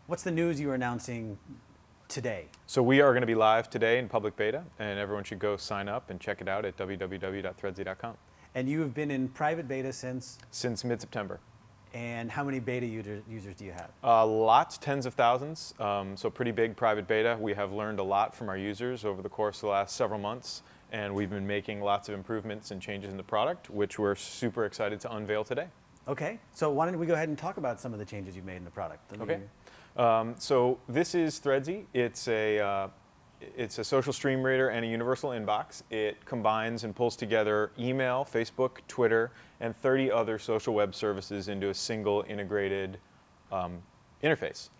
What's the news you are announcing today? So we are going to be live today in public beta, and everyone should go sign up and check it out at www.threadsy.com. And you have been in private beta since? Since mid-September. And how many beta users do you have? Lots, tens of thousands, so pretty big private beta. We have learned a lot from our users over the course of the last several months, and we've been making lots of improvements and changes in the product, which we're super excited to unveil today. Okay, so why don't we go ahead and talk about some of the changes you've made in the product? Okay. So this is Threadsy. It's a social stream reader and a universal inbox. It combines and pulls together email, Facebook, Twitter, and 30 other social web services into a single integrated interface.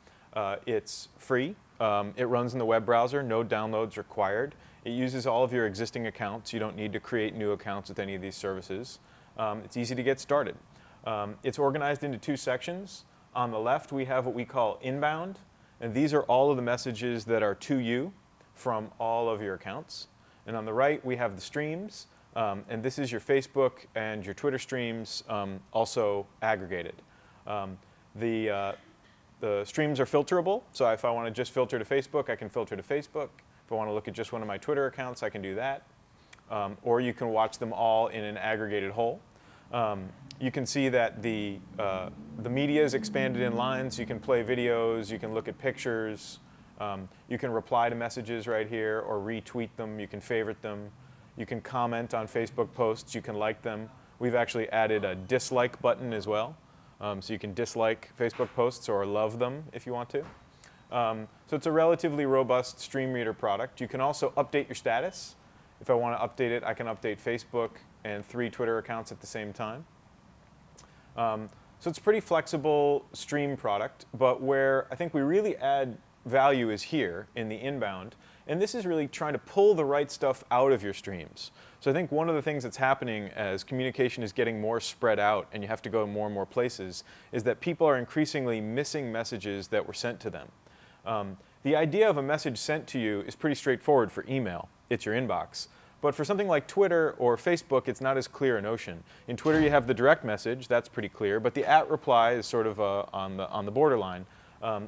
It's free. It runs in the web browser. No downloads required. It uses all of your existing accounts. You don't need to create new accounts with any of these services. It's easy to get started. It's organized into two sections. On the left, we have what we call inbound, and these are all of the messages that are to you from all of your accounts. And on the right, we have the streams, and this is your Facebook and your Twitter streams, also aggregated. The streams are filterable, so if I want to just filter to Facebook, I can filter to Facebook. If I want to look at just one of my Twitter accounts, I can do that. Or you can watch them all in an aggregated whole. You can see that the media is expanded in lines. You can play videos, you can look at pictures, you can reply to messages right here or retweet them, you can favorite them, you can comment on Facebook posts, you can like them. We've actually added a dislike button as well, so you can dislike Facebook posts or love them if you want to. So it's a relatively robust stream reader product. You can also update your status. If I want to update it, I can update Facebook and 3 Twitter accounts at the same time. So it's a pretty flexible stream product, but where I think we really add value is here in the inbound. And this is really trying to pull the right stuff out of your streams. So I think one of the things that's happening as communication is getting more spread out and you have to go more and more places is that people are increasingly missing messages that were sent to them. The idea of a message sent to you is pretty straightforward for email. It's your inbox. But for something like Twitter or Facebook, it's not as clear a notion. In Twitter, you have the direct message. That's pretty clear. But the @reply is sort of on the borderline.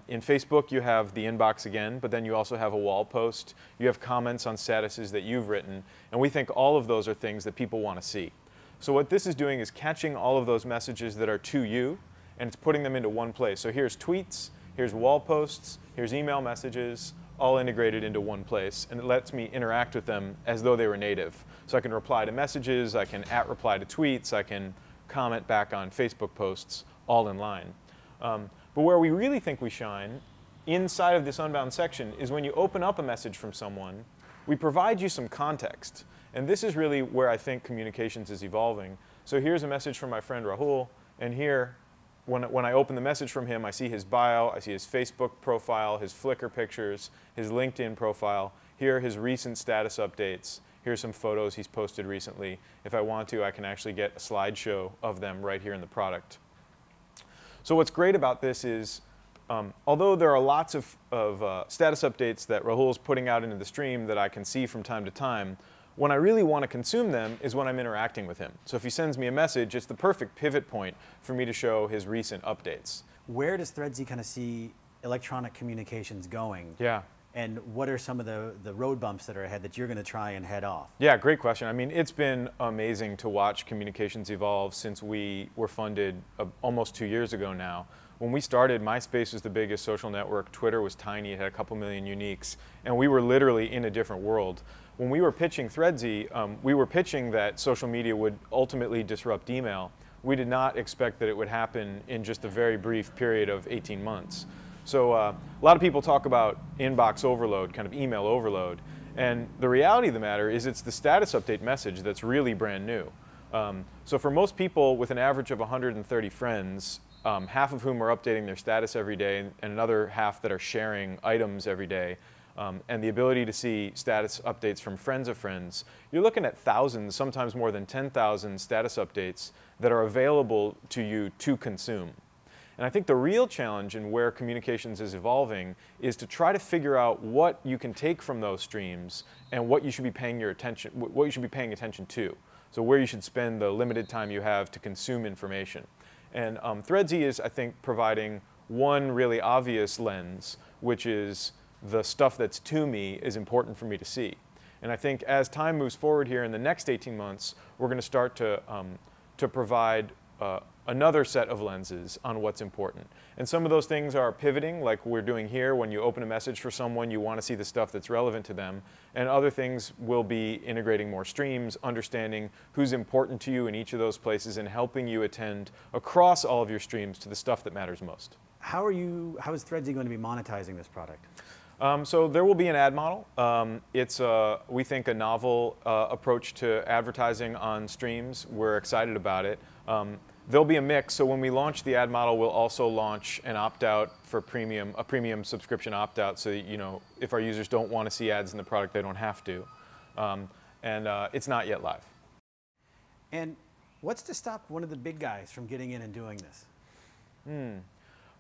In Facebook, you have the inbox again, but then you also have a wall post. You have comments on statuses that you've written. And we think all of those are things that people want to see. So what this is doing is catching all of those messages that are to you, and it's putting them into one place. So here's tweets, here's wall posts, here's email messages, all integrated into one place, and it lets me interact with them as though they were native. So I can reply to messages, I can @reply to tweets, I can comment back on Facebook posts, all in line. But where we really think we shine, inside of this Unbound section, is when you open up a message from someone, we provide you some context. And this is really where I think communications is evolving. So here's a message from my friend Rahul, and here, when I open the message from him, I see his bio, I see his Facebook profile, his Flickr pictures, his LinkedIn profile. Here are his recent status updates. Here's some photos he's posted recently. If I want to, I can actually get a slideshow of them right here in the product. So what's great about this is, although there are lots of status updates that Rahul's putting out into the stream that I can see from time to time, when I really want to consume them is when I'm interacting with him. So if he sends me a message, it's the perfect pivot point for me to show his recent updates. Where does Threadsy kind of see electronic communications going? Yeah. And what are some of the road bumps that are ahead that you're going to try and head off? Yeah, great question. I mean, it's been amazing to watch communications evolve since we were funded almost 2 years ago now. When we started, MySpace was the biggest social network. Twitter was tiny. It had a couple million uniques. And we were literally in a different world. When we were pitching Threadsy, we were pitching that social media would ultimately disrupt email. We did not expect that it would happen in just a very brief period of 18 months. So a lot of people talk about inbox overload, kind of email overload. And the reality of the matter is it's the status update message that's really brand new. So for most people with an average of 130 friends, half of whom are updating their status every day and another half that are sharing items every day, and the ability to see status updates from friends of friends, you're looking at thousands, sometimes more than 10,000 status updates that are available to you to consume. And I think the real challenge in where communications is evolving is to try to figure out what you can take from those streams and what you should be paying attention to. So where you should spend the limited time you have to consume information. And Threadsy is, I think, providing one really obvious lens, which is the stuff that's to me is important for me to see. And I think as time moves forward here in the next 18 months, we're going to start to provide another set of lenses on what's important. And some of those things are pivoting, like we're doing here. When you open a message for someone, you want to see the stuff that's relevant to them. And other things will be integrating more streams, understanding who's important to you in each of those places, and helping you attend across all of your streams to the stuff that matters most. How is Threadsy going to be monetizing this product? So there will be an ad model. It's, we think, a novel approach to advertising on streams. We're excited about it. There'll be a mix. So when we launch the ad model, we'll also launch an opt-out for premium, a premium subscription opt-out, so that, if our users don't want to see ads in the product, they don't have to. It's not yet live. And what's to stop one of the big guys from getting in and doing this?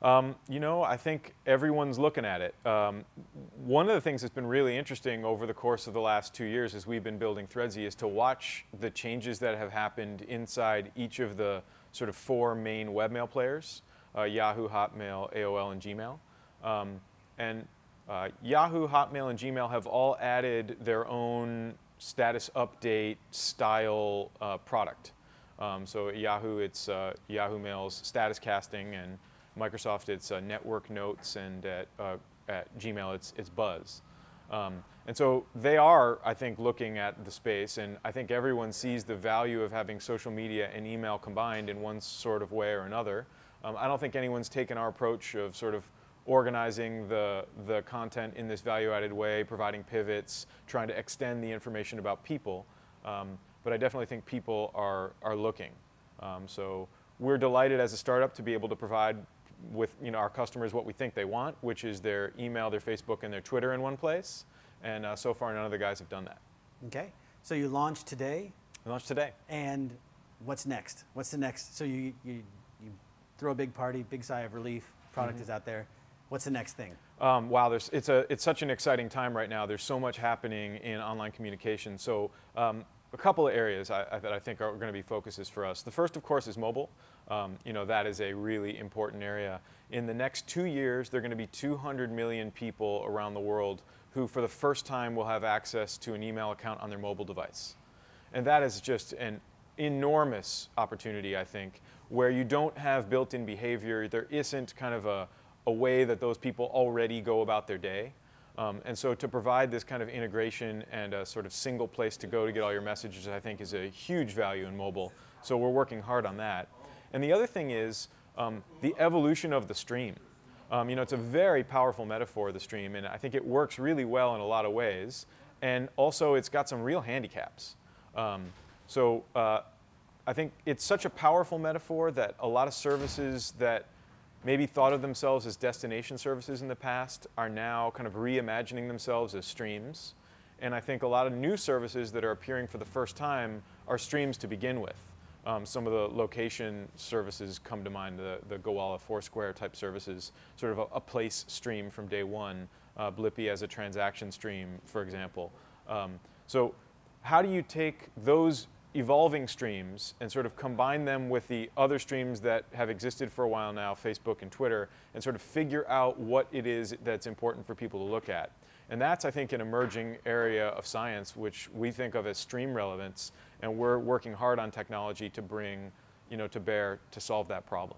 I think everyone's looking at it. One of the things that's been really interesting over the course of the last 2 years as we've been building Threadsy is to watch the changes that have happened inside each of the sort of 4 main webmail players, Yahoo, Hotmail, AOL, and Gmail. Yahoo, Hotmail, and Gmail have all added their own status update style product. So at Yahoo, it's Yahoo Mail's status casting, and Microsoft, it's network notes, and at Gmail, it's Buzz. And so they are, I think, looking at the space, and I think everyone sees the value of having social media and email combined in one sort of way or another. I don't think anyone's taken our approach of sort of organizing the content in this value-added way, providing pivots, trying to extend the information about people. But I definitely think people are looking. So we're delighted as a startup to be able to provide with our customers what we think they want, which is their email, their Facebook, and their Twitter in one place. And so far, none of the guys have done that. Okay. So you launched today? We launched today. And what's next? What's the next? So you throw a big party, big sigh of relief, product is out there. What's the next thing? Wow, it's such an exciting time right now. There's so much happening in online communication. So a couple of areas that I think are going to be focuses for us. The first, of course, is mobile. That is a really important area. In the next 2 years, there are going to be 200 million people around the world who, for the first time, will have access to an email account on their mobile device. And that is just an enormous opportunity, I think, where you don't have built-in behavior. There isn't kind of a way that those people already go about their day. And so to provide this kind of integration and a sort of single place to go to get all your messages, I think, is a huge value in mobile. So we're working hard on that. And the other thing is the evolution of the stream. It's a very powerful metaphor, the stream, and I think it works really well in a lot of ways. And also, it's got some real handicaps. I think it's such a powerful metaphor that a lot of services that maybe thought of themselves as destination services in the past are now kind of reimagining themselves as streams. And I think a lot of new services that are appearing for the first time are streams to begin with. Some of the location services come to mind, the Gowalla Foursquare type services, sort of a place stream from day one, Blippy as a transaction stream, for example. So how do you take those evolving streams and sort of combine them with the other streams that have existed for a while now, Facebook and Twitter, and sort of figure out what it is that's important for people to look at? And that's, I think, an emerging area of science, which we think of as stream relevance, and we're working hard on technology to bring, to bear to solve that problem.